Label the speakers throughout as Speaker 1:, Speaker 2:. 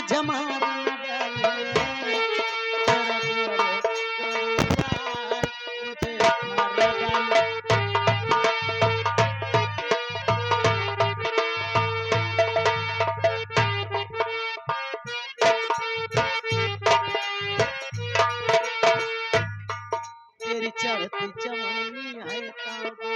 Speaker 1: मुझे मार न डाले। तेरे गोरे गोरे गाल मुझे मार न डाले। तेरी चढ़ती जवानी है तौबा।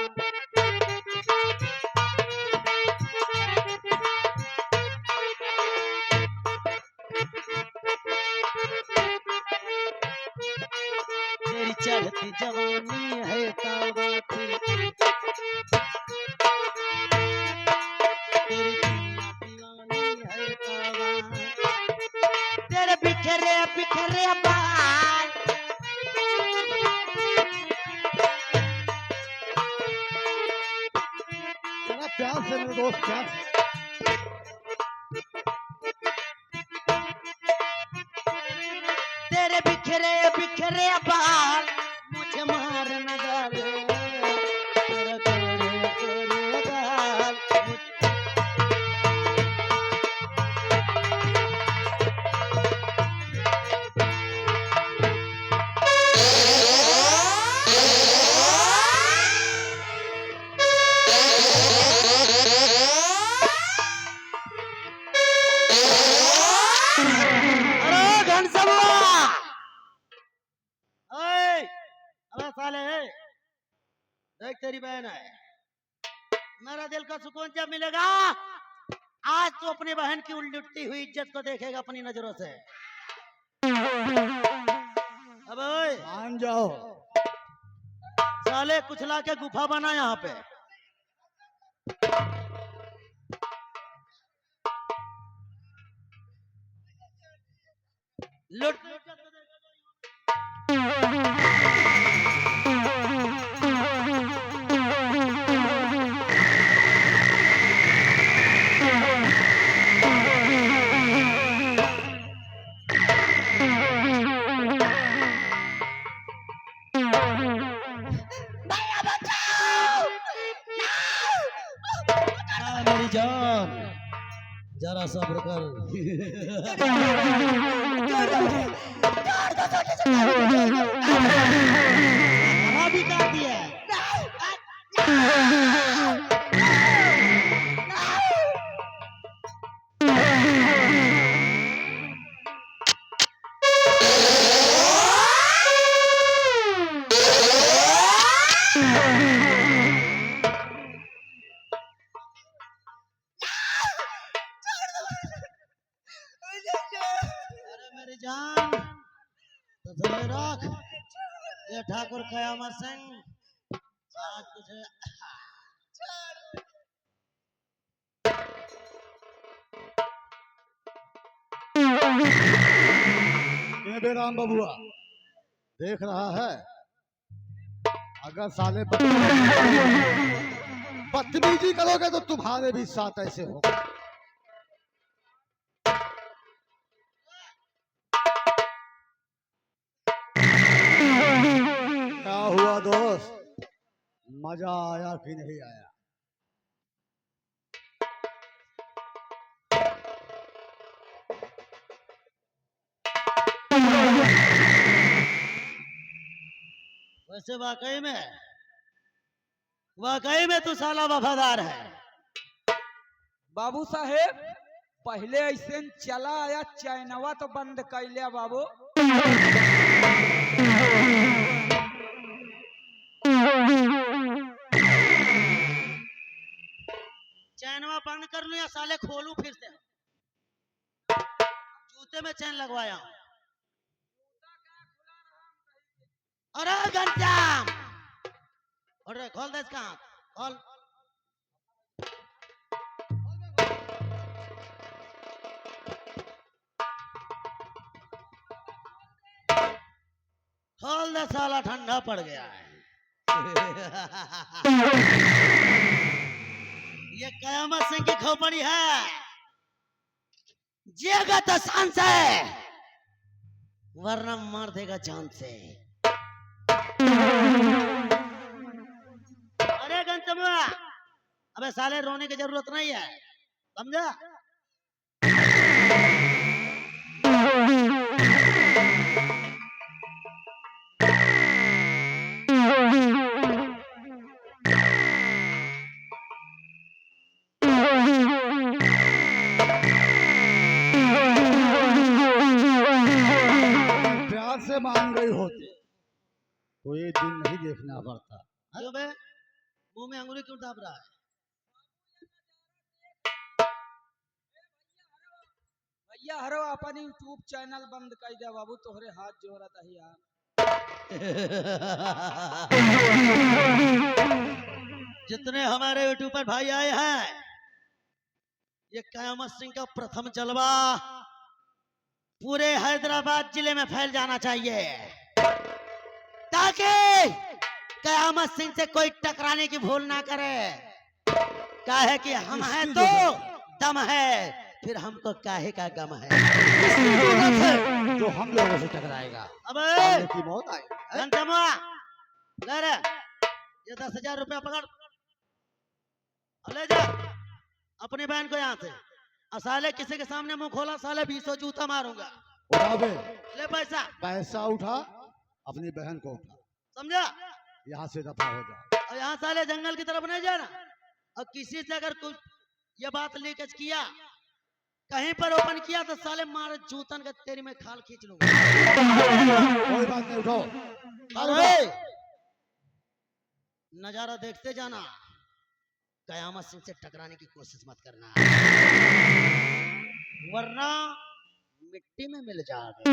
Speaker 1: तेरी चढ़ती जवानी है तौबा तेरी दुनिया दीवानी है तौबा। तेरे बिखरे बिखरे बाल
Speaker 2: जरा प्यार से मेरे दोस्त, प्यार से।
Speaker 1: तेरे बिखरे बिखरे बाल मुझे मार न डाले। तेरे गोरे गोरे गाल अरे घनसमुआ ओए अबे साले देख तेरी बहन है। मेरा दिल का सुकून जब मिलेगा आज तो अपनी बहन की उलटी हुई इज्जत को देखेगा अपनी नजरों से। अब ओए
Speaker 2: मान जाओ।
Speaker 1: साले कुछ ला के गुफा बना यहाँ पे। लुट मेरी जान जरा सब्र कर। भी काट दिया अरे मेरी जान तो धरे रख। ये ठाकुर कयामत सिंह आज तुझे
Speaker 2: ये बेराम बबुआ देख रहा है, अगर साले बदतमीजी करोगे तो तुम्हारे भी साथ ऐसे होगा। क्या हुआ दोस्त, मजा आया कि नहीं आया?
Speaker 1: वैसे वाकई में तू साला वफादार है।
Speaker 3: बाबू साहेब पहले ऐसे चला आया चैनवा तो बंद कर लिया बाबू।
Speaker 1: चैनवा बंद कर लूं या साले खोलूं फिर से? जूते में चैन लगवाया हूं। अरे घनश्याम अरे खोल दे इसका खोल। खोल दे साला ठंडा पड़ गया है। ये कयामत सिंह की खोपड़ी है। जिएगा तो शान से वरना मार देगा जान से। अरे घनश्याम अबे साले रोने की जरूरत नहीं है समझा।
Speaker 2: प्यार से मान गई होती तो ये दिन नहीं देखना पड़ता।
Speaker 1: क्यों बे मुंह में अंगुली क्यों दाब रहा है?
Speaker 3: भैया हरो अपन यूट्यूब चैनल बंद कर दे बाबू, तोहरे हाथ जोड़त है यार।
Speaker 1: जितने हमारे यूट्यूब पर भाई आए हैं, ये कयामत सिंह का प्रथम जलवा पूरे हैदराबाद जिले में फैल जाना चाहिए, ताकि कयामत सिंह से कोई टकराने की भूल ना करे। काहे कि हम हैं तो दम है, फिर हमको काहे का गम है।
Speaker 2: जो हम लोगों से टकराएगा
Speaker 1: अबे
Speaker 2: सामने की मौत आएगी।
Speaker 1: घंटमा, ले रे, ये 10,000 रुपया पकड़ और ले जा अपनी बहन को यहाँ से। और साले किसी के सामने मुंह खोला साले 20 जूता मारूंगा।
Speaker 2: उठा बे,
Speaker 1: ले पैसा,
Speaker 2: पैसा उठा, अपनी बहन को उठा,
Speaker 1: समझा?
Speaker 2: यहाँ से दफा हो जा।
Speaker 1: और यहाँ साले जंगल की तरफ नहीं जाना। और किसी से अगर कुछ ये बात लीकेज किया, कहीं पर ओपन किया तो साले मार जूतन का तेरी में खाल खींच लूंगा।
Speaker 2: कोई बात नहीं, उठाओ।
Speaker 1: अरे नजारा देखते जाना, कयामत सिंह से टकराने की कोशिश मत करना, वरना मिट्टी में मिल जाओगे।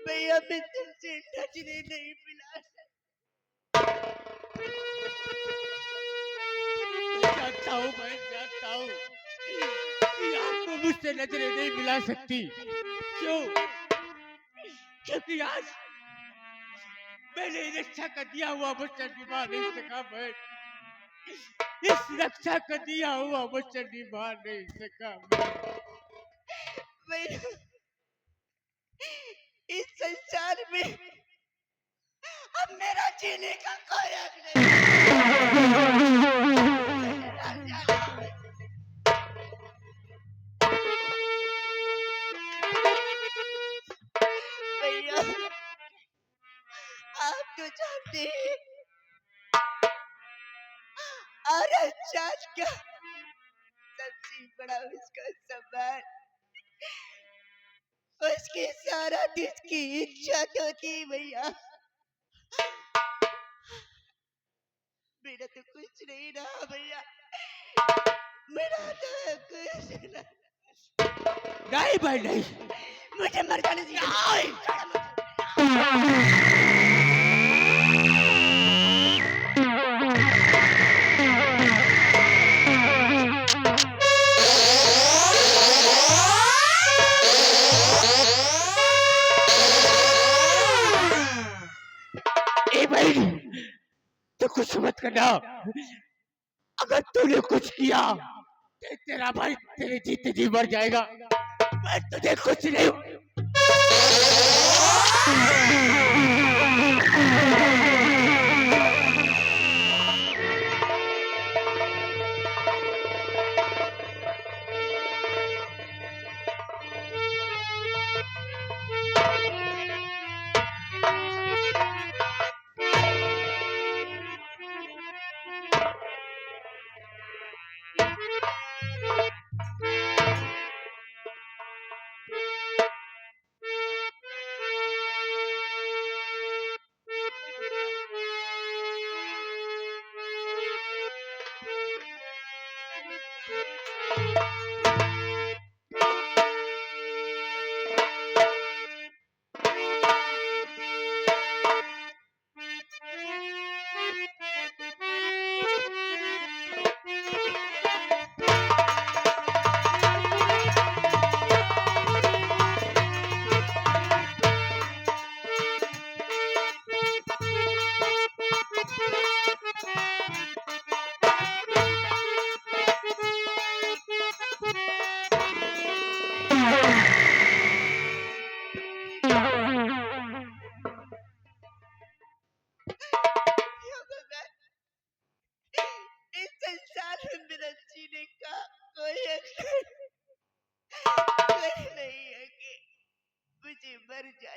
Speaker 1: भैया मैं तुमसे नजरे नहीं मिला
Speaker 4: जानता हूँ, मैं जानता हूँ कि आपको मुझसे नजरें नहीं मिला सकती। क्यों? क्योंकि आज मैंने रक्षा का दिया हुआ मुझसे निभा नहीं सका। मैं इस रक्षा का दिया हुआ मुझसे निभा नहीं सका।
Speaker 1: मैं इस संसार में अब मेरा जीने का कोई हक नहीं। भैया आप तो जानते हैं और चाच का सबसे बड़ा उसका सम्मान, उसकी सारा देश की इज्जत होती है। भैया मेरा तो कुछ नहीं रहा भैया, मेरा तो कुछ नहीं।
Speaker 4: नहीं भाई नहीं,
Speaker 1: मुझे मर जाने दीजिए।
Speaker 4: ए भाई तो कुछ मत करना। अगर तूने कुछ किया तो तेरा भाई तेरे जीते जी मर जाएगा। मैं तुझे कुछ नहीं।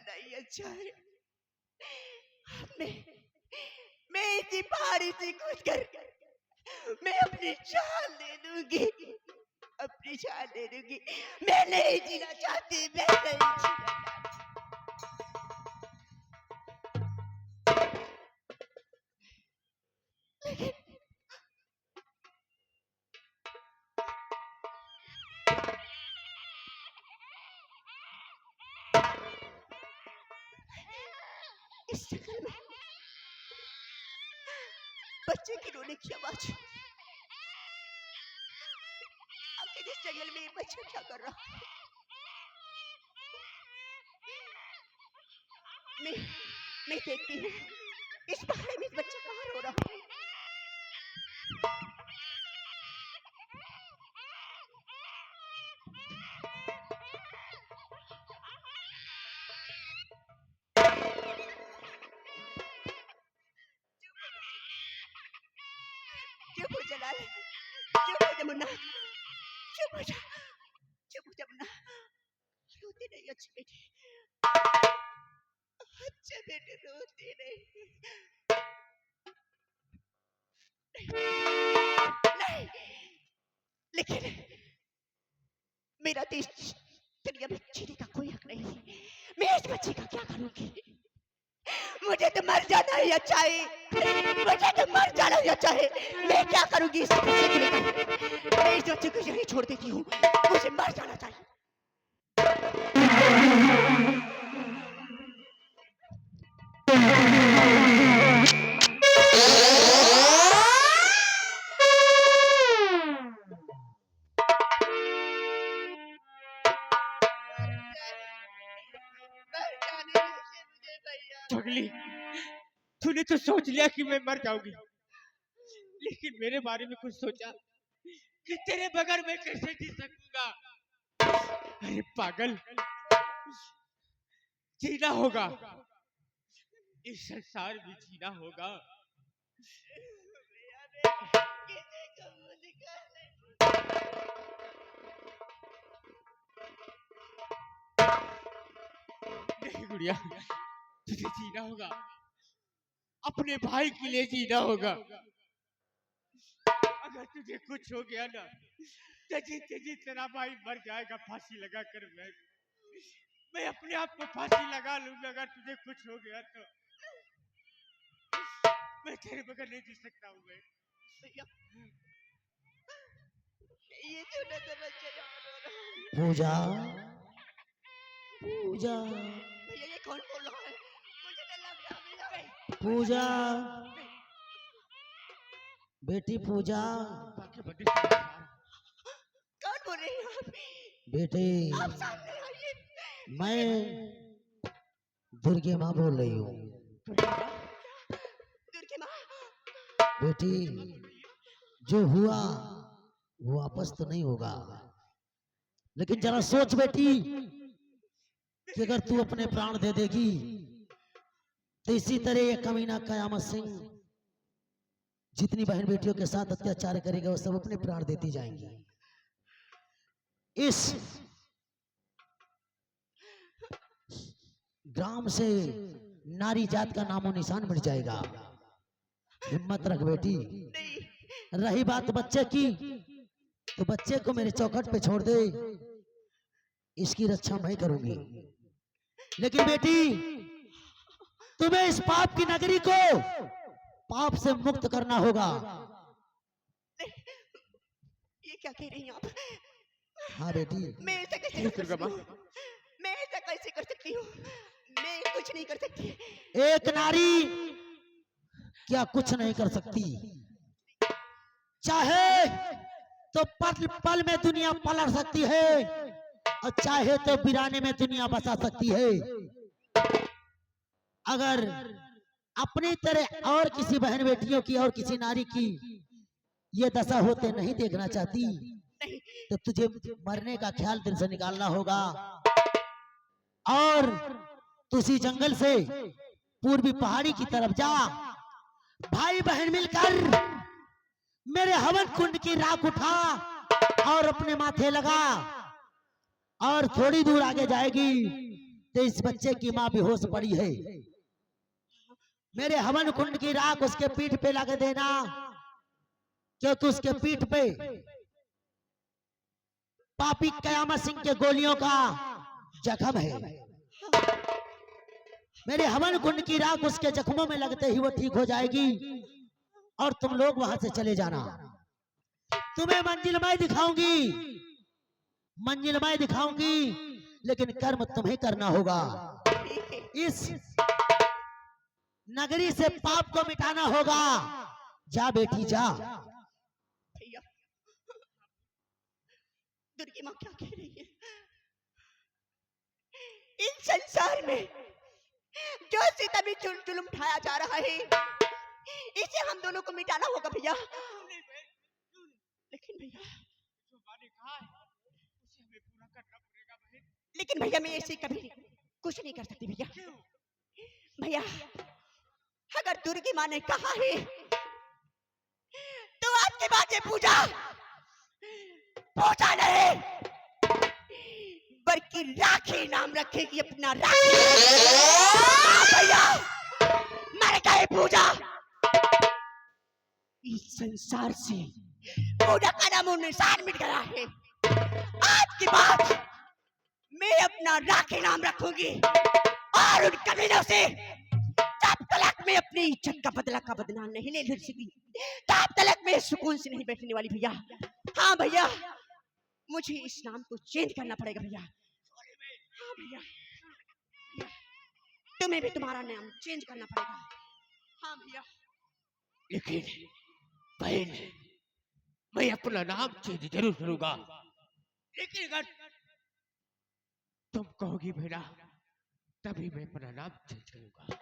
Speaker 4: नहीं अच्छा है। मैं इसी पहाड़ी से कूद कर मैं अपनी जान दे दूंगी, अपनी जान दे दूंगी। मैं नहीं जीना चाहती, मैं नहीं जीना चाहती। इस जंगल में बच्चे की रोने की आवाज, आखिर इस जंगल में ये बच्चा क्या कर रहा है? मैं देखती हूँ इस पहाड़ में बच्चा कहाँ रो रहा है। चुप हो जलाल, चुप हो जा मुन्ना, चुप हो जा, चुप हो जा मुन्ना। रोते नहीं अच्छे बेटे, अच्छे बेटे रोते नहीं। नहीं, लेकिन मेरा तो इस दुनिया में जीने का कोई हक नहीं है। मैं इस बच्चे का क्या करूंगी? मुझे तो मर जाना ही अच्छा है, मुझे तो मर जाना ही अच्छा है। मैं क्या करूंगी इस बच्चे को लेकर? मैं इस बच्चे को यहीं छोड़ देती हूँ, मुझे मर जाना चाहिए।
Speaker 5: पगली, तूने तो सोच लिया कि मैं मर जाऊंगी, लेकिन मेरे बारे में कुछ सोचा कि तेरे बगैर मैं कैसे जी सकूंगा? अरे पागल, जीना होगा, इस संसार में जीना होगा। नहीं गुड़िया, तुझे जीना होगा, अपने भाई के लिए जीना होगा। अगर तुझे कुछ हो गया ना, तो जीते जी तेरा भाई मर जाएगा फांसी लगा कर। मैं अपने आप को फांसी लगा लूंगा अगर तुझे कुछ हो गया तो। मैं तेरे बगैर नहीं जी सकता हूँ। मैं
Speaker 4: ये छोटा सा बच्चा यहाँ रो रहा है।
Speaker 1: पूजा, पूजा,
Speaker 4: भैया ये कौन बोल रहा है? मुझे डर लग रहा है भैया।
Speaker 1: पूजा, बेटी पूजा,
Speaker 4: कौन बोल रही हैं आप?
Speaker 1: बेटी
Speaker 4: आप सामने आइए।
Speaker 1: मैं दुर्गे माँ बोल रही हूँ।
Speaker 4: दुर्गे माँ,
Speaker 1: बेटी जो हुआ वो वापस तो नहीं होगा, लेकिन जरा सोच बेटी कि अगर तू अपने प्राण दे देगी तो इसी तरह ये कमीना कयामत सिंह जितनी बहन बेटियों के साथ अत्याचार करेगा वो सब अपने प्राण देती जाएंगी। इस ग्राम से नारी जात का नामो निशान मिट जाएगा। हिम्मत रख बेटी। रही बात बच्चे की, तो बच्चे को मेरे चौखट पे छोड़ दे, इसकी रक्षा मैं करूंगी। लेकिन बेटी तुम्हें इस पाप की नगरी को पाप से मुक्त करना होगा।
Speaker 4: ये क्या कह रही हैं आप?
Speaker 1: हाँ बेटी,
Speaker 4: मैं ऐसा कैसे कर सकती हूँ? मैं ऐसा कैसे कर सकती हूँ? मैं कुछ नहीं कर सकती।
Speaker 1: एक नारी क्या कुछ नहीं कर सकती? चाहे तो पल पल में दुनिया पलट सकती है और चाहे तो वीराने में दुनिया बसा सकती है। अगर अपनी तरह और किसी बहन बेटियों की और किसी नारी की ये दशा होते नहीं देखना चाहती तो तुझे मरने का ख्याल दिल से निकालना होगा और तुसी जंगल से पूर्वी पहाड़ी की तरफ जा। भाई बहन मिलकर मेरे हवन कुंड की राख उठा और अपने माथे लगा और थोड़ी दूर आगे जाएगी तो इस बच्चे की माँ बेहोश पड़ी है। मेरे हवन कुंड की राख उसके पीठ पे लगा देना, क्योंकि उसके पीठ पे पापी कयामत सिंह के गोलियों का जख्म है। मेरे हवन कुंड की राख उसके जख्मों में लगते ही वो ठीक हो जाएगी और तुम लोग वहां से चले जाना। तुम्हें मंजिलमय दिखाऊंगी, मंजिलमय दिखाऊंगी, लेकिन कर्म तुम्हें करना होगा। इस नगरी से पाप को मिटाना होगा। जा बेटी जा।
Speaker 6: भैया, दुर्गी माँ क्या कह रही है? इस संसार में जो सितमी जुल्म उठाया जा रहा है, इसे हम दोनों को मिटाना होगा भैया। लेकिन भैया,
Speaker 5: जो माँ ने कहा है उसे हमें पूरा करना पड़ेगा बहन।
Speaker 6: लेकिन भैया मैं ऐसे कभी कुछ नहीं कर सकती भैया। भैया, अगर दुर्गी माँ ने कहा है तो आज के बाद ये पूजा पूजा नहीं बल्कि राखी नाम रखेगी अपना राखी। हाँ भैया, मर गए पूजा। इस संसार से पूजा का नामो निशान मिट गया है। आज के बाद मैं अपना राखी नाम रखूंगी और उन कमीनों से तब तक मैं अपनी इज्जत का बदला नहीं ले सकी, तब तक मैं सुकून से नहीं बैठने वाली भैया। हाँ भैया, मुझे इस नाम को चेंज करना पड़ेगा भैया। हाँ भैया, तुम्हें भी तुम्हारा नाम चेंज करना पड़ेगा। हाँ भैया।
Speaker 4: लेकिन बहन, मैं अपना नाम चेंज जरूर करूंगा, लेकिन अगर तुम कहोगी बेटा तभी मैं अपना नाम चेंज करूंगा।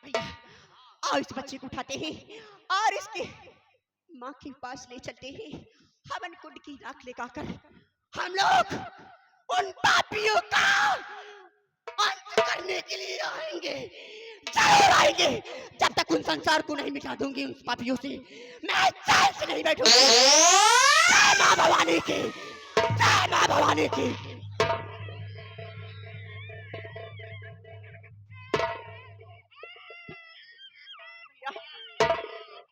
Speaker 6: भैया, आओ इस बच्चे को उठाते हैं और इसके माँ के पास ले चलते हैं। हवन कुंड की राख लेकर हम लोग उन पापियों का अंत करने के लिए आएंगे, जरूर आएंगे। जब तक उन संसार को नहीं मिटा दूंगी उन पापियों से, मैं चैन से नहीं बैठूंगी। जय माँ भवानी की, जय माँ भवानी की।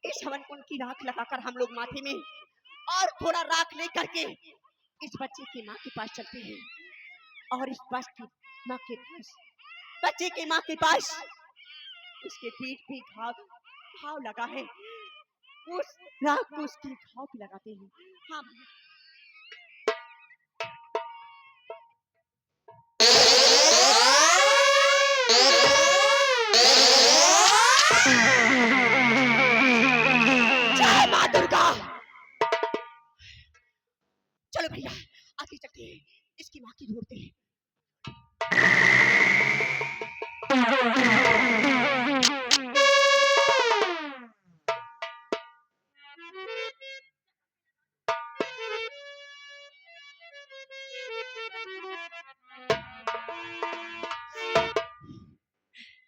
Speaker 6: इस हवन कुंड की राख लगाकर हम लोग माथे में और थोड़ा राख लेकर के इस बच्चे की माँ के पास चलते हैं और इस बस की माँ के पास, बच्चे की माँ के पास उसके पीठ पे घाव लगा है, उस राख को उसके घाव पे लगाते हैं। हाँ जय माँ दुर्गा। चलो भैया आगे चलते हैं, इसकी माँ की ढूंढते हैं।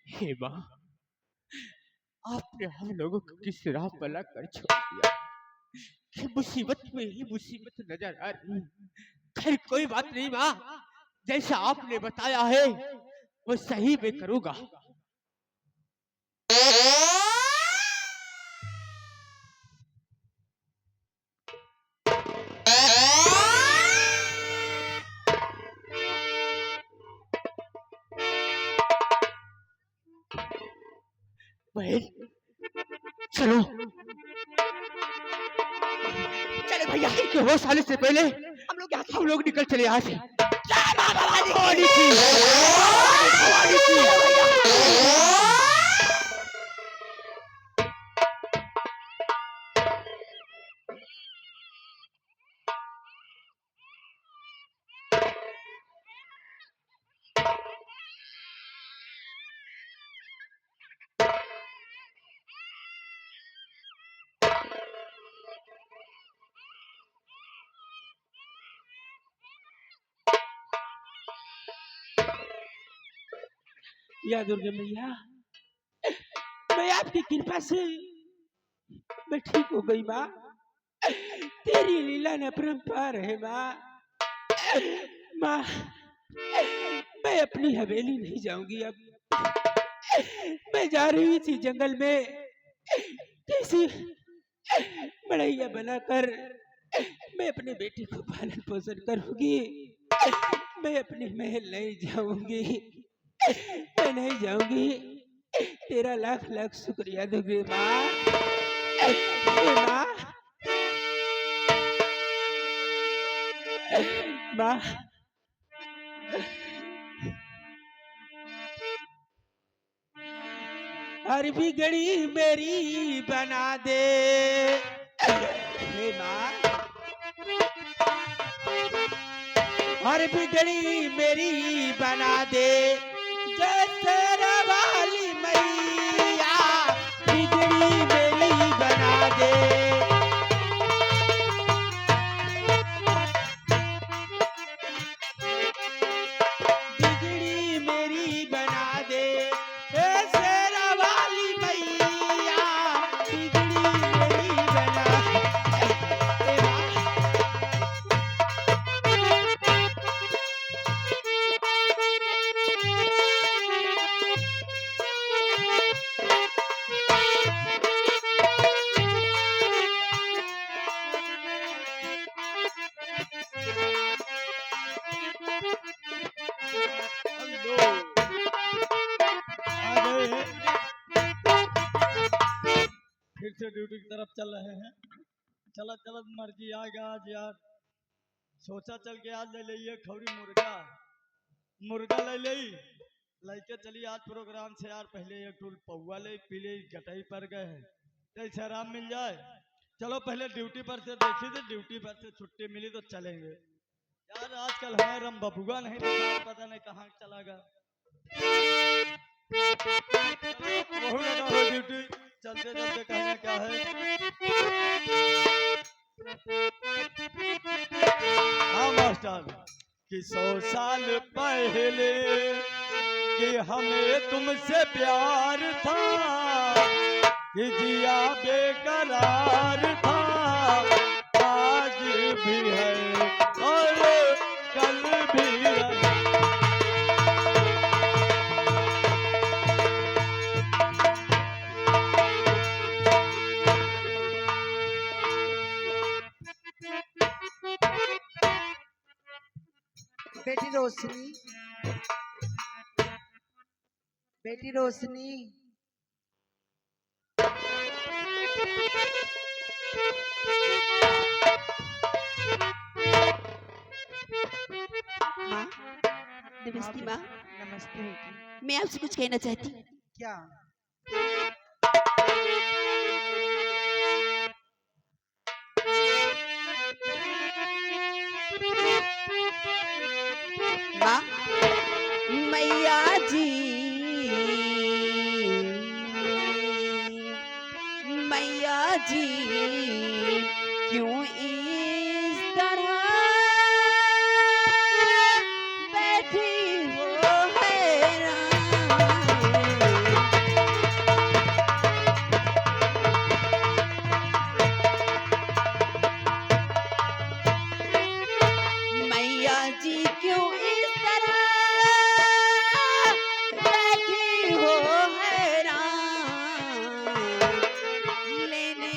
Speaker 5: हे माँ, आपने हम लोगों को किस राह पर कर छोड़ दिया कि मुसीबत में ही मुसीबत नजर आ रही। खैर कोई बात नहीं माँ, जैसा आपने बताया है वो सही में करूंगा।
Speaker 4: बहन चलो,
Speaker 6: चलो भैया,
Speaker 4: कि होश आने से पहले हम लोग निकल चले यहाँ से।
Speaker 6: जय माँ भवानी
Speaker 4: भवानी की, भवानी की।
Speaker 5: या दुर्गा मैया, मैं आपकी कृपा से मैं ठीक हो गई माँ। तेरी लीला न परंपार है माँ। माँ, मैं मैं अपनी हवेली नहीं जाऊंगी अब। मैं जा रही थी जंगल में कैसी बड़ैया बनाकर मैं अपने बेटे को पालन पोषण करूंगी। मैं अपने महल नहीं जाऊंगी, मैं नहीं जाऊंगी। तेरा लाख लाख शुक्रिया दूंगी माँ। माँ माँ हर बिगड़ी मेरी बना दे हे माँ। हर बिगड़ी मेरी बना दे जैसे वाली मैया बिगड़ी मेरी बना दे। बिगड़ी मेरी बना दे ऐसे वाली मैया बिगड़ी मेरी बना दे।
Speaker 2: आ गए हैं। फिर से ड्यूटी की तरफ चल रहे हैं। चला चला मर्जी आ गया आज यार। सोचा चल के आज ले लिये खौरी मुर्गा, मुर्गा ले ली लैके चली आज प्रोग्राम से यार। पहले एक टूल पौवा ले पी ले, गटाई पर गए हैं तो ऐसे आराम मिल जाए। चलो पहले ड्यूटी पर से देखी थी, ड्यूटी पर से छुट्टी मिली तो चलेंगे यार। आजकल हमें रम बबुआ नहीं दिखा, पता नहीं कहाँ चला गया। बहुत लगा हो ड्यूटी, चलते चलते कहना क्या है। हाँ मास्टर कि 100 साल पहले कि हमें तुमसे प्यार था, कि जिया बेकरार था, आज भी है और कल भी है।
Speaker 7: बेटी रोशनी, बेटी रोशनी,
Speaker 6: माँ, नमस्ते माँ।
Speaker 7: नमस्ते बेटी।
Speaker 6: मैं आपसे कुछ कहना चाहती हूँ।
Speaker 7: क्या?
Speaker 6: माँ, मैया जी, मैया जी, क्यों इस तरह बैठी हो हैरान। मैया जी क्यों इस तरह बैठी हो हैरान। लेने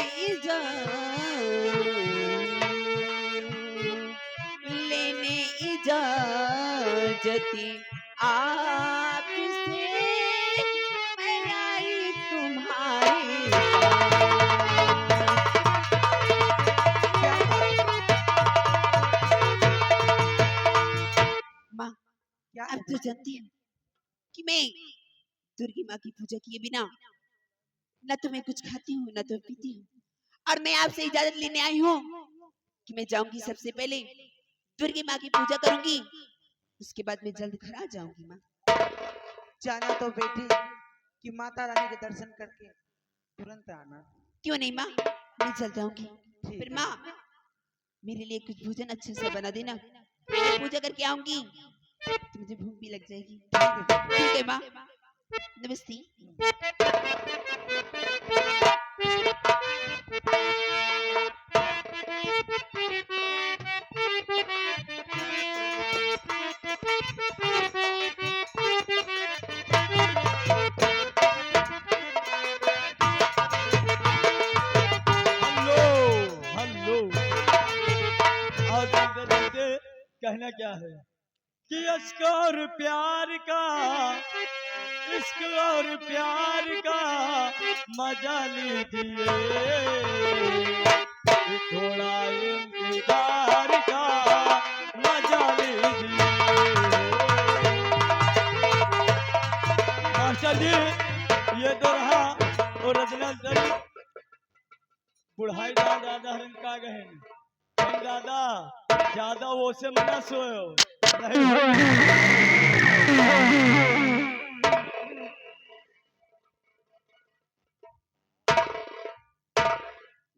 Speaker 6: लेने इजाजती आपसे मैं आई तुम्हारे माँ।
Speaker 7: क्या?
Speaker 6: अब तो जानती हूँ कि मैं दुर्गी माँ की पूजा किए बिना न तो मैं कुछ खाती हूँ न तो पीती हूँ। और मैं आपसे इजाजत लेने आई हूँ कि मैं जाऊंगी सबसे पहले दुर्गी माँ की पूजा करूंगी, उसके बाद मैं जल्द घर आ जाऊंगी माँ।
Speaker 7: जाना तो बेटी कि माता रानी के दर्शन करके तुरंत आना।
Speaker 6: क्यों नहीं माँ, मैं चल जाऊंगी।
Speaker 7: ठीक
Speaker 6: फिर
Speaker 7: है।
Speaker 6: माँ मेरे लिए कुछ भोजन अच्छा सा बना देना, मैं पूजा करके आऊंगी तो मुझे भूख भी लग जाएगी। ठीक है माँ, नमस्ते।
Speaker 2: कहता है कि इश्क और प्यार का, इश्क और प्यार का मजा लीजिए, थोड़ा इंतजार का मजा लीजिए। मास्टर जी ये तो रहा और रचना दरी बुढ़ाई दादा हरन का गहन दादा ज्यादा वो से मना सोयो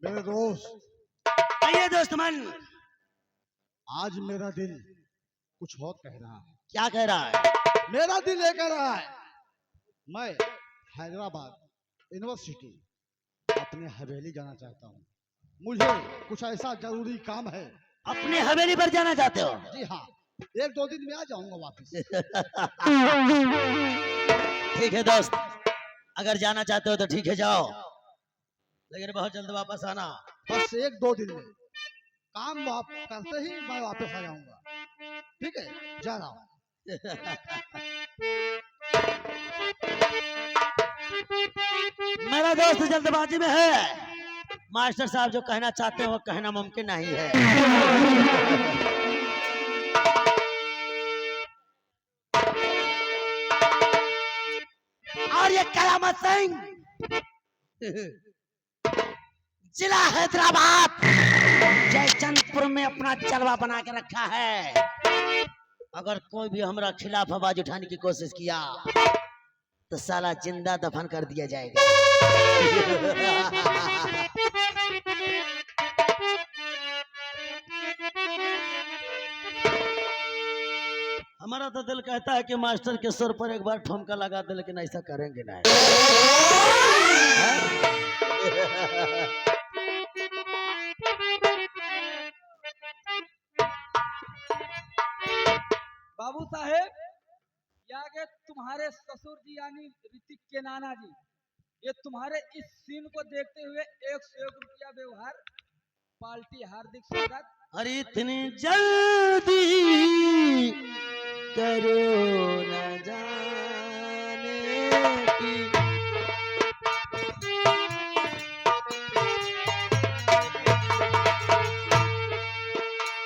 Speaker 8: मेरे दोस्त,
Speaker 1: आइए दोस्त मन,
Speaker 8: आज मेरा दिल कुछ और कह रहा है।
Speaker 1: क्या कह रहा है?
Speaker 8: मेरा दिल ये कह रहा है, मैं हैदराबाद यूनिवर्सिटी अपने हवेली जाना चाहता हूँ। मुझे कुछ ऐसा जरूरी काम है।
Speaker 1: अपनी हवेली पर जाना चाहते हो?
Speaker 8: जी हाँ, 1-2 दिन में आ जाऊंगा वापस।
Speaker 1: ठीक है दोस्त, अगर जाना चाहते हो तो ठीक है जाओ, लेकिन बहुत जल्द वापस आना।
Speaker 8: बस 1-2 दिन में काम करते ही मैं वापस आ जाऊंगा। ठीक है, जा रहा हूँ।
Speaker 1: मेरा दोस्त जल्दबाजी में है। मास्टर साहब जो कहना चाहते हैं वो कहना मुमकिन नहीं है। और ये कयामत सिंह जिला हैदराबाद जयचंदपुर में अपना जलवा बना के रखा है। अगर कोई भी हमारा खिलाफ आवाज उठाने की कोशिश किया तो साला जिंदा दफन कर दिया जाएगा। हमारा तो दिल कहता है कि मास्टर के सुर पर एक बार ठुमका लगा दे, लेकिन ऐसा करेंगे नहीं।
Speaker 3: बाबू साहेब, ये आगे तुम्हारे ससुर जी यानी ऋतिक के नाना जी, ये तुम्हारे इस सीन को देखते हुए 101 रुपया व्यवहार, पार्टी हार्दिक स्वागत।
Speaker 1: अरे इतनी जल्दी करो न जाने की,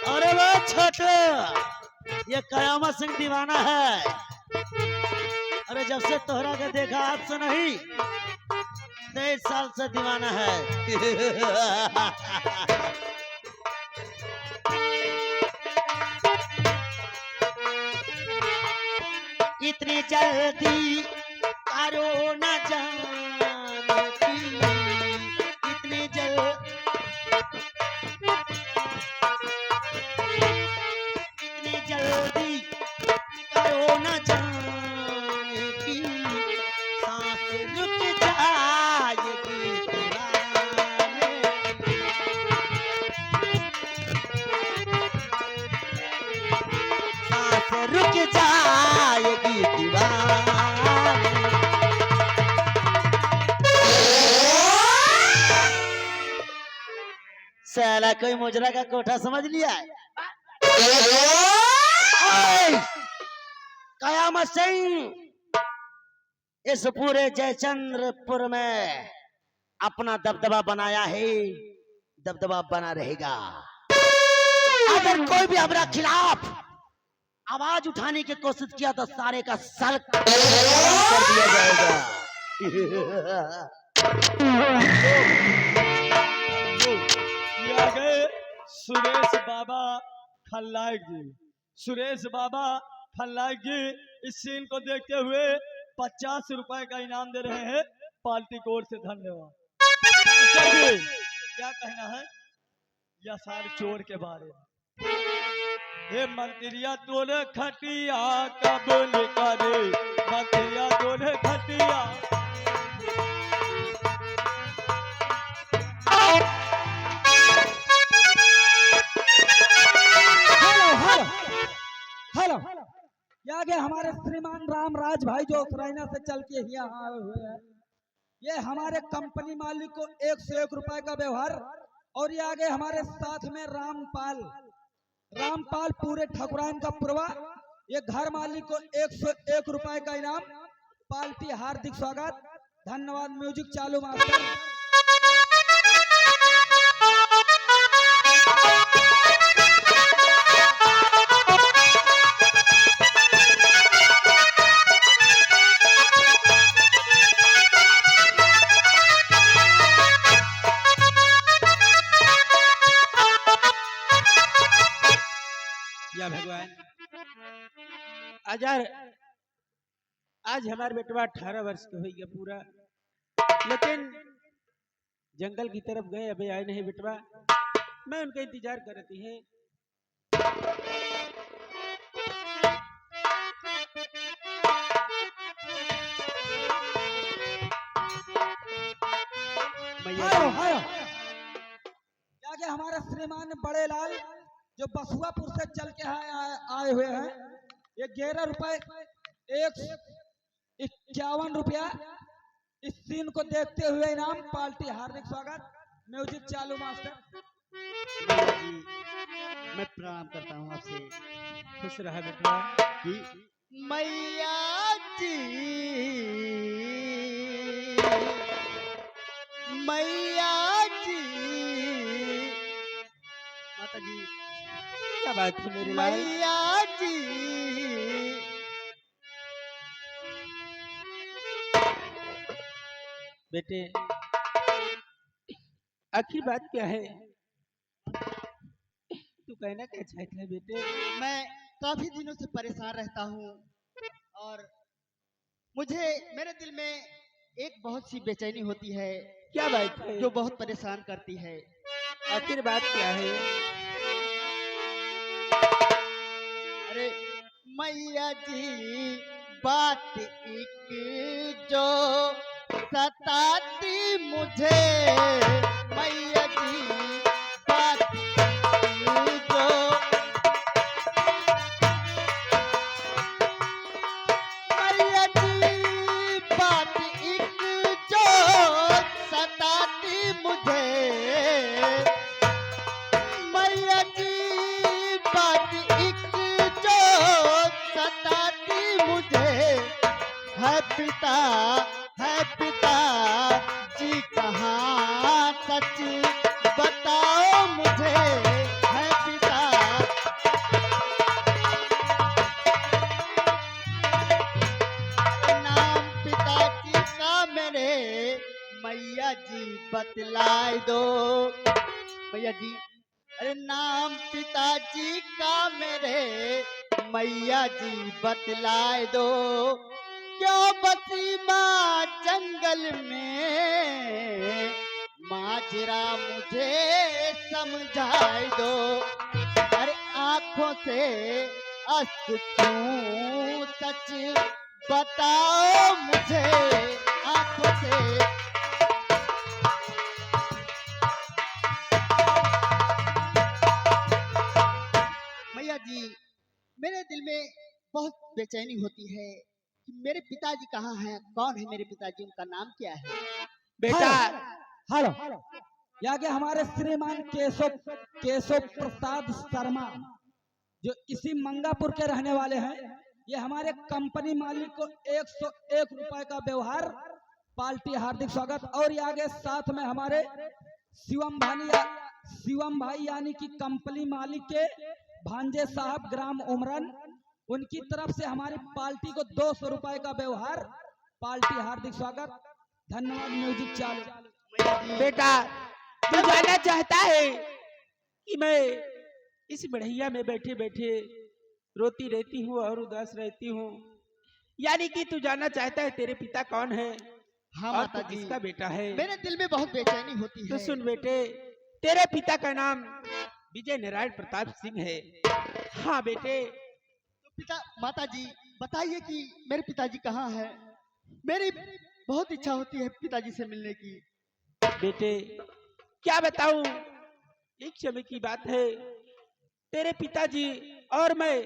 Speaker 1: अरे वो छोटे, ये कयामत सिंह दीवाना है। अरे जब से तोहरा के देखा आज से नहीं, 23 साल से दीवाना है। इतनी जल्दी करो न जाने की, इतनी जल्दी करो न जाने की, सांस रुक जाएगी दीवाने, सांस रुक जाएगी दीवाने। साला कोई मुजरा का कोठा समझ लिया है? ओए! कयामत सिंह इस पूरे जयचंद्रपुर में अपना दबदबा बनाया है, दबदबा बना रहेगा। अगर कोई भी हमारा खिलाफ आवाज उठाने की कोशिश किया तो सारे का सर कर दिया जाएगा।
Speaker 2: ये आ गए सुरेश बाबा खलनायक जी। सुरेश बाबा खलनायक जी इस सीन को देखते हुए 50 रुपए का इनाम दे रहे हैं, पार्टी की ओर से धन्यवाद। मास्टर जी, क्या कहना है या सारे चोर के बारे में? हे मंत्रिया तोरे खटिया कब निकाले, मंत्रिया तोरे खटिया।
Speaker 3: हेलो, ये आगे हमारे श्रीमान रामराज भाई जो उसराइना से चल के यहाँ आए हुए हैं। ये हमारे कंपनी मालिक को 101 रुपए का व्यवहार, और ये आगे हमारे साथ में रामपाल रामपाल पूरे ठकुराइन का पुरवा, ये घर मालिक को 101 रुपए का इनाम। पार्टी हार्दिक स्वागत, धन्यवाद। म्यूजिक चालू मास्टर।
Speaker 5: या भगवान, आज यार आज हमारे बेटवा 18 वर्ष का हो गया पूरा, लेकिन जंगल की तरफ गए, अभी आए नहीं बेटवा। मैं उनका इंतजार कर रही है।
Speaker 3: हायो हायो। आगे हमारे श्रीमान बड़े लाल जो बसुआपुर से चल के आए हुए हैं, ये 11 रुपए 151 रुपया इस सीन को देखते हुए इनाम। पार्टी हार्दिक स्वागत। म्यूजिक चालू मास्टर।
Speaker 8: मैं प्रणाम करता हूँ आपसे
Speaker 5: खुश रहा बेटवा।
Speaker 8: कि मैया जी, मैया जी, माता जी,
Speaker 5: क्या बात है मेरे लाल?
Speaker 8: मैया जी,
Speaker 5: बेटे आखिर बात क्या है? तू कहना क्या चाहता है बेटे?
Speaker 8: मैं काफी दिनों से परेशान रहता हूँ और मुझे मेरे दिल में एक बहुत सी बेचैनी होती है
Speaker 5: क्या बात है?
Speaker 8: जो बहुत परेशान करती है।
Speaker 5: आखिर बात क्या है?
Speaker 8: अरे मैया जी, बात एक जो सताती मुझे, मैया जी, बात एक जो, मैया जी, बात एक जो सताती मुझे, मैया जी, बात एक जो सताती मुझे, है पिता जी कहाँ सच बताओ मुझे, है पिता। नाम पिताजी का मेरे, मैया जी बतलाए दो, मैया जी, अरे नाम पिताजी का मेरे, मैया जी बतलाए दो, क्यों बसी माँ जंगल में, माजरा मुझे समझाए दो, अरे आंखों से अश्क क्यों सच बताओ मुझे, आंखों से। मैया जी, मेरे दिल में बहुत बेचैनी होती है कि मेरे पिताजी कहाँ हैं, कौन है मेरे पिताजी, उनका नाम क्या है?
Speaker 5: बेटा
Speaker 3: हेलो, आगे हमारे श्रीमान केशव प्रसाद शर्मा जो इसी मंगापुर के रहने वाले हैं, ये हमारे कंपनी मालिक को 101 रुपए का व्यवहार। पार्टी हार्दिक स्वागत। और ये आगे साथ में हमारे शिवम भाई यानी कि कंपनी मालिक के भांजे साहब ग्राम उमरन, उनकी तरफ से हमारी पार्टी को 200 रुपए का व्यवहार। पार्टी हार्दिक स्वागत, धन्यवाद। म्यूजिक चालू।
Speaker 5: बेटा तू जानना चाहता है कि मैं इस बढ़ैया में बैठे बैठे रोती रहती हूँ और उदास रहती हूँ, यानी कि तू जानना चाहता है तेरे पिता कौन है?
Speaker 8: हाँ
Speaker 5: और
Speaker 8: माता
Speaker 5: तू
Speaker 8: जी,
Speaker 5: किसका बेटा है?
Speaker 8: मेरे दिल में बहुत बेचैनी होती
Speaker 5: तो
Speaker 8: है।
Speaker 5: सुन बेटे, तेरे पिता का नाम विजय नारायण प्रताप सिंह है। हाँ बेटे,
Speaker 8: तो पिता, माता जी बताइए कि मेरे पिताजी कहाँ हैं? मेरी बहुत इच्छा होती है पिताजी से मिलने की।
Speaker 5: बेटे क्या बताऊं, एक समय की बात है, तेरे पिताजी और मैं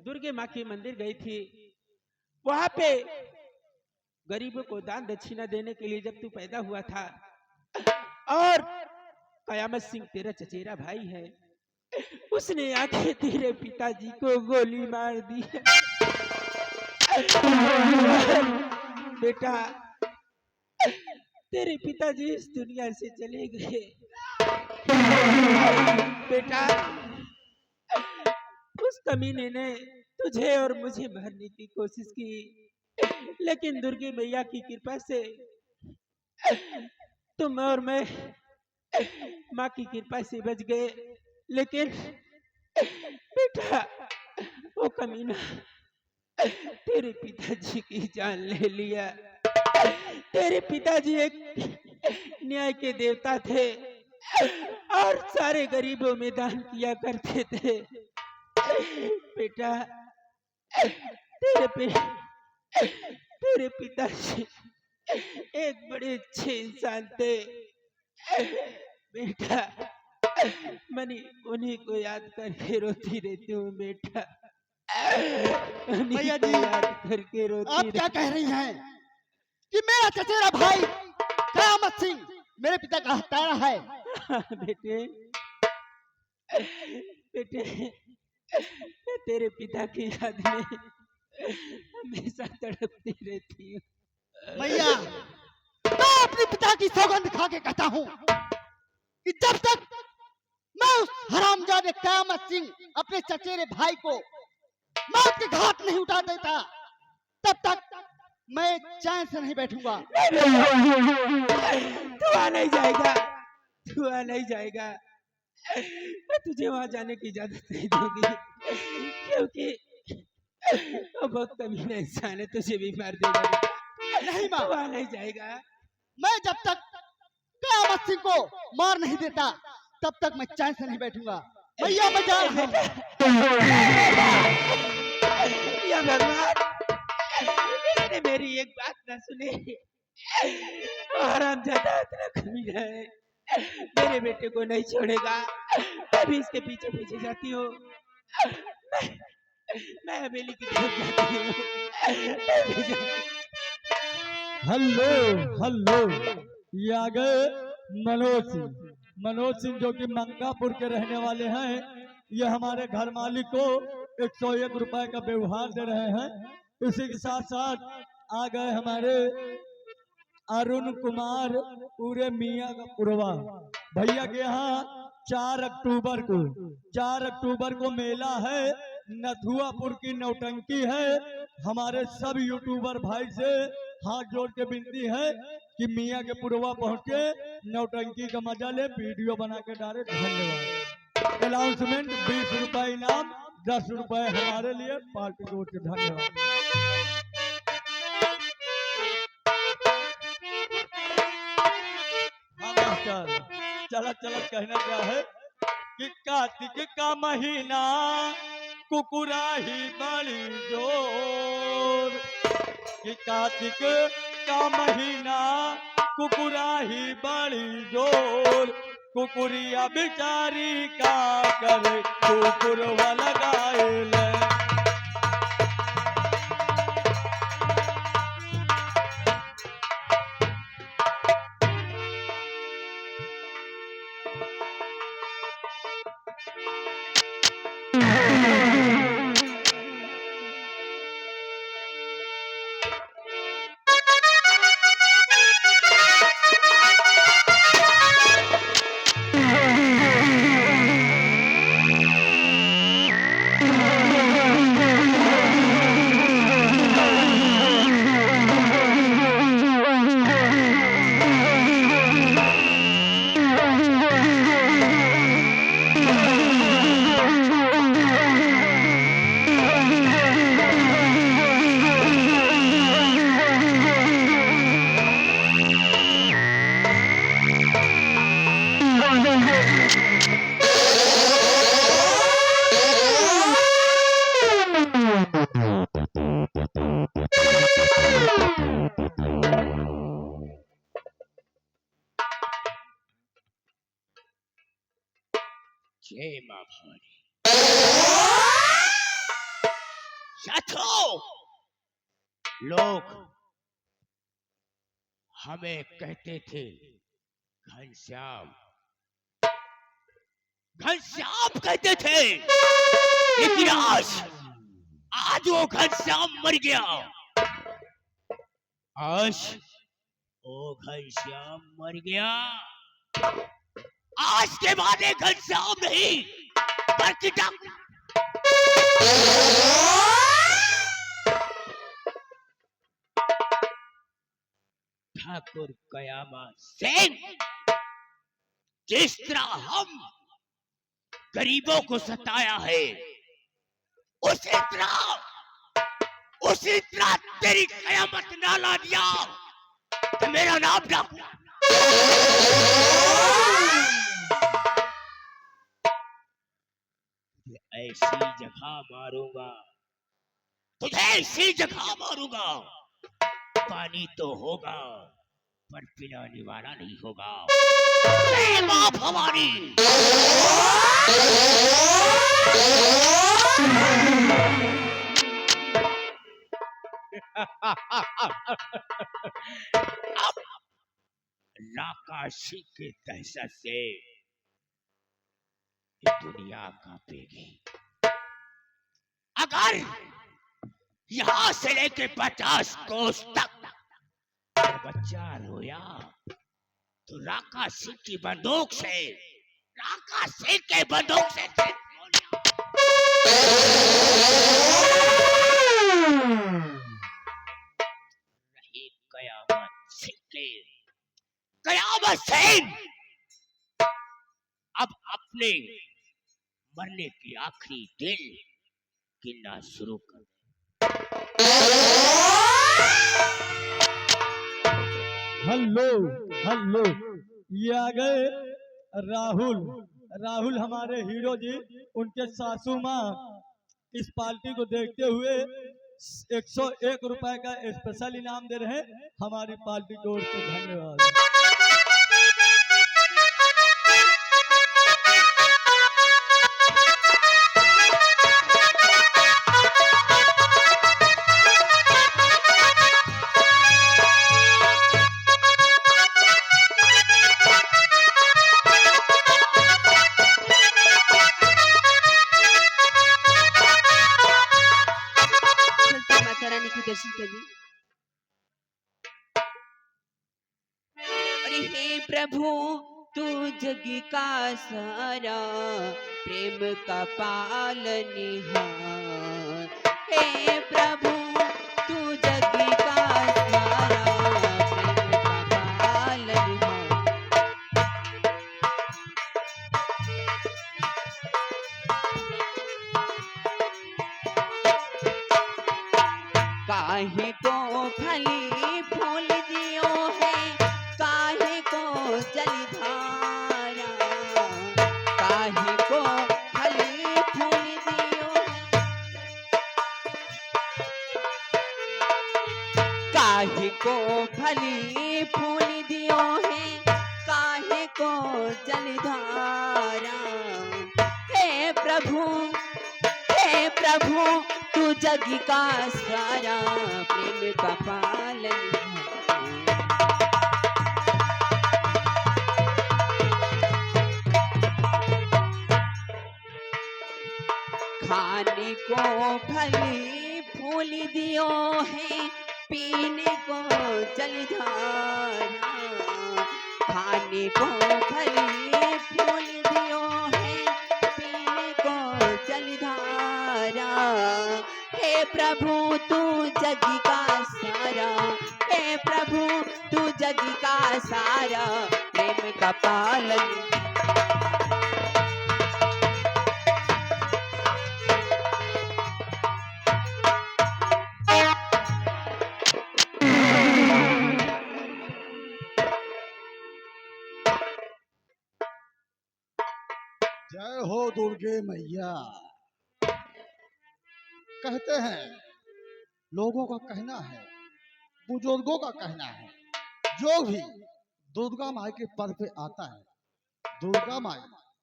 Speaker 5: दुर्गे माँ के मंदिर गई थी। वहां पे गरीबों को दान दक्षिणा देने के लिए जब तू पैदा हुआ था, और कयामत सिंह तेरा चचेरा भाई है, उसने आके तेरे पिताजी को गोली मार दी है। बेटा, तेरे पिताजी इस दुनिया से चले गए। बेटा, उस कमीने ने तुझे और मुझे मारने की कोशिश की, लेकिन दुर्गी मैया की कृपा से तुम और मैं माँ की कृपा से बच गए। लेकिन बेटा, वो कमीना तेरे पिताजी की जान ले लिया। तेरे पिताजी एक न्याय के देवता थे और सारे गरीबों में दान किया करते थे। बेटा, तेरे पिताजी एक बड़े अच्छे इंसान थे। बेटा, मनी उन्हीं को याद करके रोती रहती हूँ बेटा। उन्हीं
Speaker 8: भैया
Speaker 5: को
Speaker 8: जी,
Speaker 5: याद करके रोती
Speaker 8: आप क्या कह रही हैं कि मेरा चचेरा भाई कयामत सिंह मेरे पिता का हत्यारा है?
Speaker 5: बेटे, बेटे, मैं तेरे पिता की याद में हमेशा तड़पती रहती हूँ।
Speaker 8: भैया, मैं अपने पिता की सौगंध खा के कहता हूँ कि जब तक मैं उस हरामजादे कयामत सिंह अपने चचेरे भाई को मौत के घाट नहीं उतार देता, तब तक मैं चैन से नहीं बैठूंगा।
Speaker 5: तू आ नहीं जाएगा, तू आ नहीं जाएगा। मैं तुझे वहां जाने की इजाजत नहीं दूंगी, क्योंकि वो बहुत कमीना इंसान है, तुझे भी मार देगा।
Speaker 8: नहीं माँ,
Speaker 5: तू आ नहीं जाएगा।
Speaker 8: मैं जब तक कयामत सिंह को मार नहीं देता, तब तक मैं चैन से नहीं बैठूंगा। भैया, मैं जा रहा हूँ।
Speaker 5: या भगवान, इसने मेरी एक बात ना सुनी। हरामजादा इतना कमीना है, मेरे बेटे को नहीं छोड़ेगा। मैं भी इसके पीछे पीछे जाती हूँ। मैं हवेली की तरफ जाती हूँ।
Speaker 2: हेलो हेलो, ये आ गए मनोज सिंह। मनोज सिंह जो कि मंगापुर के रहने वाले हैं। ये हमारे घर मालिक को 101 रुपए का व्यवहार दे रहे हैं। इसी के साथ साथ आ गए हमारे अरुण कुमार पूरे मियाँ का पुरवा। भैया के यहाँ 4 अक्टूबर को मेला है। नथुआपुर की नौटंकी है। हमारे सब यूट्यूबर भाई से हाथ जोड़ के विनती है कि मियाँ के पुरवा पहुँचे, नौटंकी का मजा ले, वीडियो बना के डाले। धन्यवाद। अनाउंसमेंट 20 रुपए इनाम, 10 रुपए हमारे लिए, पार्टी की ओर से। धन्यवाद। हाँ मास्टर, चलत चलत कहना क्या है कि कार्तिक का महीना कुकुराही बड़ी जोर, कि कार्तिक का महीना कुकुराही बड़ी जोर, कुकुरिया बिचारी का करे कुकुरवा लगाए ले।
Speaker 4: जय मां भवानी। साथियों, लोग हमें कहते थे घनश्याम घनश्याम कहते थे, लेकिन आज वो घनश्याम मर गया। आज वो घनश्याम मर गया। आज के बाद एक घनश्याम नहीं, बल्कि ठाकुर कयामत सिंह। जिस तरह हम गरीबों को सताया है, उसी तरह तेरी कयामत ना ला दिया तो मेरा नाम डाकू। ऐसी जगह मारूंगा, तुझे ऐसी जगह मारूंगा, पानी तो होगा पर पिलाने वाला नहीं होगा। माँ भवानी। अब लाकाशी के दहशत से ये दुनिया कांपेगी। अगर यहां से लेके 50 कोस तक बच्चा रोया तो राका सिंह की बंदूक से, राका सिंह के बंदूक से रही कयामत सिंह के। कयामत सिंह अब अपने मरने की आखिरी दिन गिनना शुरू कर दे।
Speaker 2: हेलो हेलो, ये आ गए राहुल। राहुल हमारे हीरो जी, उनके सासू माँ इस पार्टी को देखते हुए 101 रुपए का स्पेशल इनाम दे रहे हैं। हमारी पार्टी की ओर से धन्यवाद।
Speaker 6: माता रानी के दर्शन करने। अरे हे प्रभु तू जग का सारा, प्रेम का पालनहार। हे प्रभु तू जग का सारा, प्रेम का पालनहार। काहे को फली फूल दियो है, काहे को जलधारा। काहे को फली फूल दियो है, काहे को फली फूल दियो है, काहे को जलधारा। हे प्रभु, हे प्रभु तू जग का सारा, प्रेम का पालन। खाने को फली फूल दियो है, पीने को जलधारा। खाने को फली फूल दियो है, पीने को जलधारा। हे प्रभु तू जग का सारा, हे प्रभु तू जग का सारा, प्रेम का पालन।
Speaker 8: जय हो दुर्गे मैया। कहते हैं, लोगों का कहना है, बुजुर्गों का कहना है, जो भी दुर्गा माई के पर पे आता है, दुर्गा माई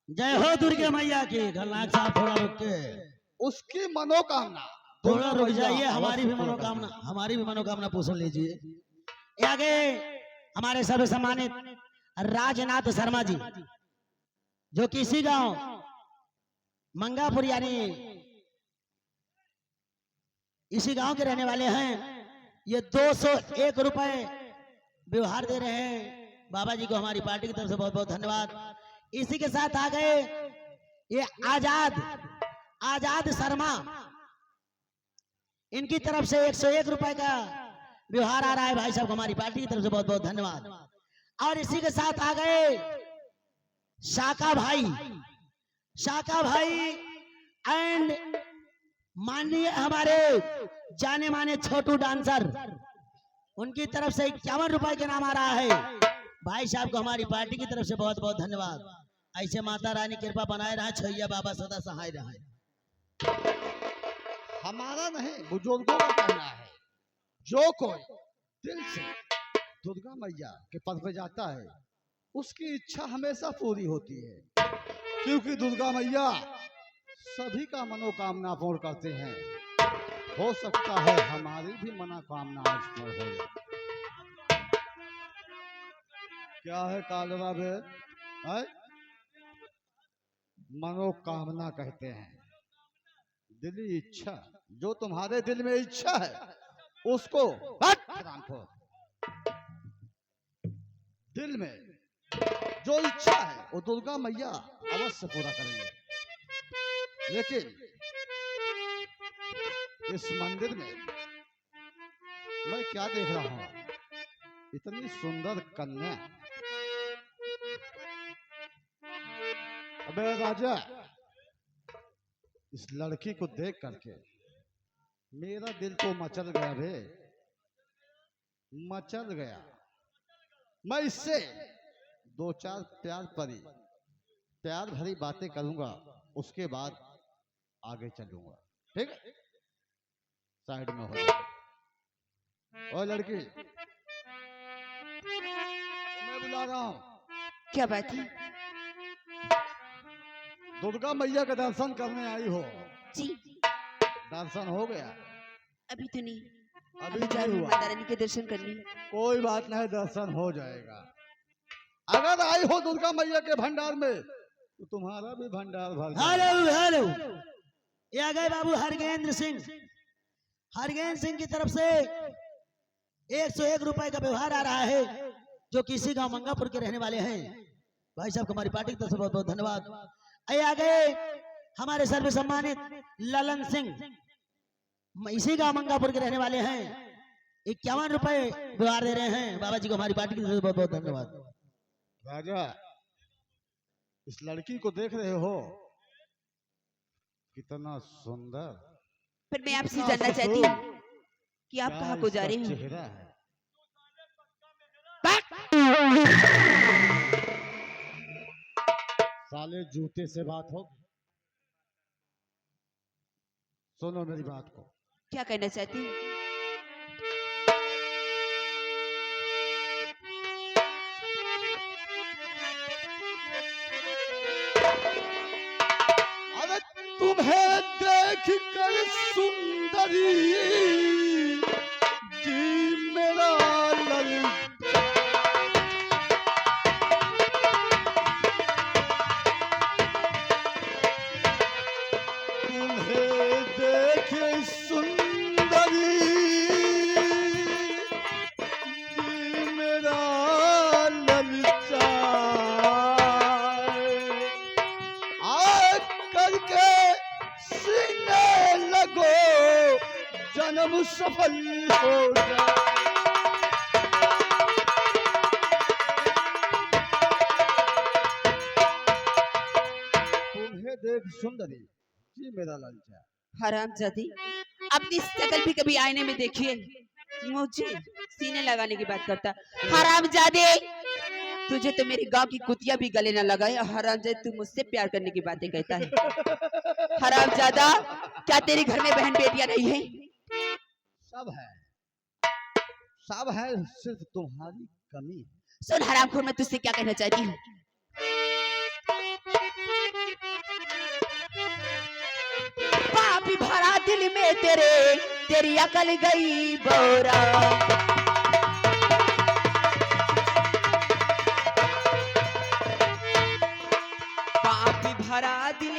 Speaker 1: जय हो दुर्गे मैया की। खलनायक साहब थोड़ा रुक के,
Speaker 8: उसकी मनोकामना
Speaker 1: थोड़ा रुक
Speaker 8: मैया
Speaker 1: जाइए। हमारी भी
Speaker 8: अवश्य पूरा
Speaker 1: मनोकामना,
Speaker 8: करेगी।
Speaker 1: हमारी भी मनोकामना पूछ लीजिए। ये आगे हमारे सर्व सम्मानित राजनाथ शर्मा जी, जो कि इसी गांव मंगापुर यानी इसी गांव के रहने वाले हैं। ये 201 रुपए व्यवहार दे रहे हैं बाबा जी को हमारी पार्टी की तरफ से बहुत बहुत धन्यवाद। इसी के साथ आ गए ये आजाद शर्मा, इनकी तरफ से 101 रुपए का व्यवहार आ रहा है भाई साहब को हमारी पार्टी की तरफ से बहुत बहुत धन्यवाद। और इसी के साथ आ गए शाका भाई एंड माननीय हमारे जाने माने छोटू डांसर, उनकी तरफ से 51 रुपए के नाम आ रहा है भाई साहब को हमारी पार्टी की तरफ से बहुत बहुत धन्यवाद। ऐसे माता रानी कृपा बनाए रहे, छैया बाबा सदा सहाय रहे।
Speaker 9: हमारा नहीं, बुजुर्गों का कहना है, जो कोई दिल से दुर्गा मैया के पद पे जाता है उसकी इच्छा हमेशा पूरी होती है, क्योंकि दुर्गा मैया सभी का मनोकामना पूर्ण करते हैं। हो सकता है हमारी भी मनोकामना आज पूर्ण हो जाए। क्या है कालरा है? मनोकामना कहते हैं, दिली इच्छा। जो तुम्हारे दिल में इच्छा है उसको दिल में जो इच्छा है वो दुर्गा मैया अवश्य पूरा करेंगे। लेकिन इस मंदिर में मैं क्या देख रहा हूं, इतनी सुंदर कन्या। अबे राजा, इस लड़की को देख करके मेरा दिल तो मचल गया बे, मचल गया। मैं इससे 2-4 प्यार भरी बातें करूंगा, उसके बाद आगे चलूंगा। ठीक है, साइड में हो जाए। और लड़की, मैं बुला रहा हूं।
Speaker 6: क्या बात है?
Speaker 9: दुर्गा मैया का दर्शन करने आई हो?
Speaker 6: जी।
Speaker 9: दर्शन हो गया?
Speaker 6: अभी तो नहीं,
Speaker 9: अभी
Speaker 6: जा
Speaker 9: नहीं
Speaker 6: रही हूँ
Speaker 9: हुआ?
Speaker 6: माता रानी के दर्शन करने।
Speaker 9: कोई बात नहीं, दर्शन हो जाएगा। अगर आई हो दुर्गा मैया के भंडार में तो तुम्हारा भी भंडार भर जाएगा।
Speaker 1: हेलो, ये आ गए बाबू हरगेंद्र सिंह की तरफ से 101 रुपए का व्यवहार आ रहा है, जो किसी गांव मंगापुर के रहने वाले हैं। भाई साहब को हमारी पार्टी की तरफ से बहुत बहुत धन्यवाद। आ गए हमारे सर्व सम्मानित ललन सिंह, इसी गांव मंगापुर के रहने वाले हैं। 51 रुपए व्यवहार दे रहे हैं बाबा जी को हमारी पार्टी की तरफ से बहुत बहुत धन्यवाद।
Speaker 9: राजा, इस लड़की को देख रहे हो, कितना सुंदर।
Speaker 6: फिर मैं आपसे जानना चाहती हूँ कि आप कहाँ को जा रहे हैं?
Speaker 9: चेहरा है। साले जूते से बात हो। सुनो मेरी बात को।
Speaker 6: क्या कहना चाहती हूँ?
Speaker 9: अरे तुम्हें देख कर सुंदरी जी मेरा ललित, तुम्हें देख सुंदरी जी मेरा ललिता करके सीने लगो, जन्म सफल हो जाए। तुम्हें देख सुंदरी जी मेरा लालचा।
Speaker 6: हरामजादी, अपनी शक्ल भी कभी आईने में देखिए, मुझे सीने लगाने की बात करता। हरामजादे, तुझे तो मेरे गांव की कुतिया भी गले न लगाए। हरामजादे, तू मुझसे प्यार करने की बातें कहता है। हरामजादा, क्या तेरे घर में बहन बेटियां नहीं है?
Speaker 9: सब है, सिर्फ तुम्हारी कमी है।
Speaker 6: सुन हरामखोर, मैं तुझसे क्या कहना चाहती हूँ। पापी भरा दिल में तेरी अकल गई बोरा। पापी भरा दिल